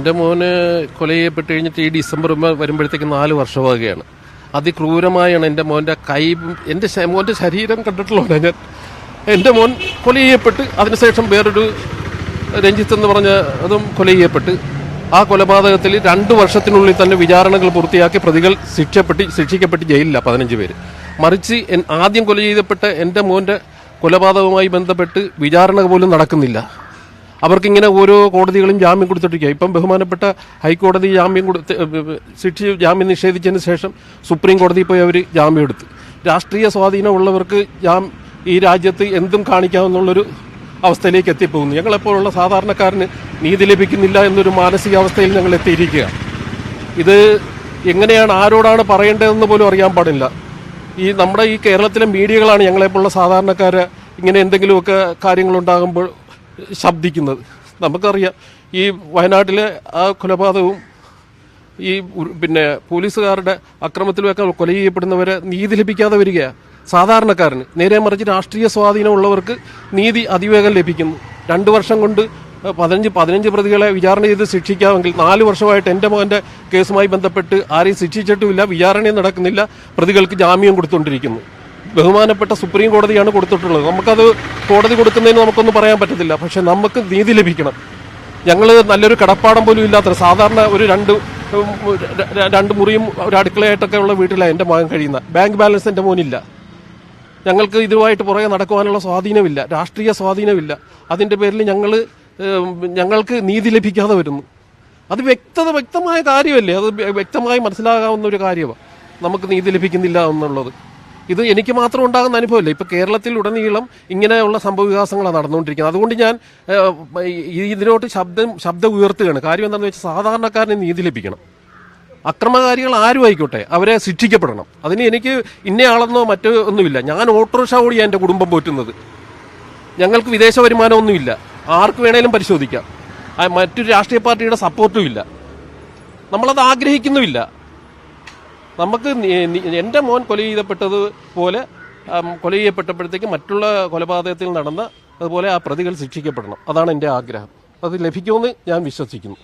എൻ്റെ മോന് കൊല ചെയ്യപ്പെട്ട് കഴിഞ്ഞിട്ട് ഈ ഡിസംബർ വരുമ്പോഴത്തേക്ക് 4 വർഷമാകുകയാണ്. അതിക്രൂരമായാണ് എൻ്റെ മോൻ്റെ കൈ, എൻ്റെ മോൻ്റെ ശരീരം കണ്ടിട്ടുള്ളത്. ഞാൻ എൻ്റെ മോൻ കൊല ചെയ്യപ്പെട്ട് അതിനുശേഷം വേറൊരു രഞ്ജിത്ത് എന്ന് പറഞ്ഞ അതും കൊല ചെയ്യപ്പെട്ട് ആ കൊലപാതകത്തിൽ 2 വർഷത്തിനുള്ളിൽ തന്നെ വിചാരണകൾ പൂർത്തിയാക്കി പ്രതികൾ ശിക്ഷിക്കപ്പെട്ട് ജയിലില്ല 15 പേര്. മറിച്ച് ആദ്യം കൊല ചെയ്യപ്പെട്ട എൻ്റെ മോൻ്റെ കൊലപാതകവുമായി ബന്ധപ്പെട്ട് വിചാരണ പോലും നടക്കുന്നില്ല. അവർക്കിങ്ങനെ ഓരോ കോടതികളും ജാമ്യം കൊടുത്തിട്ടിരിക്കുക. ഇപ്പം ബഹുമാനപ്പെട്ട ഹൈക്കോടതി ജാമ്യം നിഷേധിച്ചതിന് ശേഷം സുപ്രീം കോടതിയിൽ പോയി അവർ ജാമ്യം എടുത്ത്. രാഷ്ട്രീയ സ്വാധീനമുള്ളവർക്ക് ഈ രാജ്യത്ത് എന്തും കാണിക്കാമെന്നുള്ളൊരു അവസ്ഥയിലേക്ക് എത്തിപ്പോകുന്നു. ഞങ്ങളെപ്പോലുള്ള സാധാരണക്കാരന് നീതി ലഭിക്കുന്നില്ല എന്നൊരു മാനസികാവസ്ഥയിൽ ഞങ്ങൾ എത്തിയിരിക്കുക. ഇത് എങ്ങനെയാണ്, ആരോടാണ് പറയേണ്ടതെന്ന് പോലും അറിയാൻ പാടില്ല. നമ്മുടെ ഈ കേരളത്തിലെ മീഡിയകളാണ് ഞങ്ങളെപ്പോലുള്ള സാധാരണക്കാരെ ഇങ്ങനെ എന്തെങ്കിലുമൊക്കെ കാര്യങ്ങളുണ്ടാകുമ്പോൾ ശബ്ദിക്കുന്നത്. നമുക്കറിയാം, ഈ വയനാട്ടിലെ ആ കൊലപാതകവും ഈ പോലീസുകാരുടെ അക്രമത്തിലുമൊക്കെ കൊല ചെയ്യപ്പെടുന്നവരെ നീതി ലഭിക്കാതെ വരികയാണ് സാധാരണക്കാരന്. നേരെ മറിച്ച് രാഷ്ട്രീയ സ്വാധീനമുള്ളവർക്ക് നീതി അതിവേഗം ലഭിക്കുന്നു. 2 വർഷം കൊണ്ട് 15 പ്രതികളെ വിചാരണ ചെയ്ത് ശിക്ഷിക്കാമെങ്കിൽ 4 വർഷമായിട്ട് എൻ്റെ മോൻ്റെ കേസുമായി ബന്ധപ്പെട്ട് ആരെയും ശിക്ഷിച്ചിട്ടുമില്ല, വിചാരണയും നടക്കുന്നില്ല, പ്രതികൾക്ക് ജാമ്യം കൊടുത്തുകൊണ്ടിരിക്കുന്നു. ബഹുമാനപ്പെട്ട സുപ്രീം കോടതിയാണ് കൊടുത്തിട്ടുള്ളത്. നമുക്കത് കോടതി കൊടുക്കുന്നതിന് നമുക്കൊന്നും പറയാൻ പറ്റത്തില്ല. പക്ഷെ നമുക്ക് നീതി ലഭിക്കണം. ഞങ്ങൾ നല്ലൊരു കടപ്പാടം പോലും ഇല്ലാത്ത സാധാരണ ഒരു രണ്ട് മുറിയും ഒരു അടുക്കളയായിട്ടൊക്കെ ഉള്ള വീട്ടിലാണ് എൻ്റെ മകൻ കഴിയുന്ന. ബാങ്ക് ബാലൻസ് എൻ്റെ മോനില്ല. ഞങ്ങൾക്ക് ഇതുമായിട്ട് പുറകെ നടക്കുവാനുള്ള സ്വാധീനമില്ല, രാഷ്ട്രീയ സ്വാധീനമില്ല. അതിൻ്റെ പേരിൽ ഞങ്ങൾക്ക് നീതി ലഭിക്കാതെ വരുന്നു. അത് വ്യക്തമായ കാര്യമല്ലേ? അത് വ്യക്തമായി മനസ്സിലാകാവുന്ന ഒരു കാര്യമാണ് നമുക്ക് നീതി ലഭിക്കുന്നില്ല എന്നുള്ളത്. ഇത് എനിക്ക് മാത്രം ഉണ്ടാകുന്ന അനുഭവമല്ല. ഇപ്പം കേരളത്തിൽ ഉടനീളം ഇങ്ങനെയുള്ള സംഭവവികാസങ്ങളാണ് നടന്നുകൊണ്ടിരിക്കുന്നത്. അതുകൊണ്ട് ഞാൻ ഇതിനോട്ട് ശബ്ദം ഉയർത്തുകയാണ്. കാര്യം എന്താണെന്ന് വെച്ചാൽ സാധാരണക്കാരന് നീതി ലഭിക്കണം. അക്രമകാരികൾ ആരും ആയിക്കോട്ടെ, അവരെ ശിക്ഷിക്കപ്പെടണം. അതിന് എനിക്ക് ഇന്നയാളെന്നോ മറ്റോ ഒന്നുമില്ല. ഞാൻ ഓട്ടോറിക്ഷ ഓടിയാണ് എൻ്റെ കുടുംബം പോറ്റുന്നത്. ഞങ്ങൾക്ക് വിദേശ വരുമാനമൊന്നുമില്ല. ആർക്ക് വേണേലും പരിശോധിക്കാം. മറ്റൊരു രാഷ്ട്രീയ പാർട്ടിയുടെ സപ്പോർട്ടും ഇല്ല. നമ്മളത് ആഗ്രഹിക്കുന്നുമില്ല. നമുക്ക് എൻ്റെ മോൻ കൊല ചെയ്യപ്പെട്ടതുപോലെ കൊല ചെയ്യപ്പെട്ടപ്പോഴത്തേക്ക് മറ്റുള്ള കൊലപാതകത്തിൽ നടന്ന അതുപോലെ ആ പ്രതികൾ ശിക്ഷിക്കപ്പെടണം. അതാണ് എൻ്റെ ആഗ്രഹം. അത് ലഭിക്കുമെന്ന് ഞാൻ വിശ്വസിക്കുന്നു.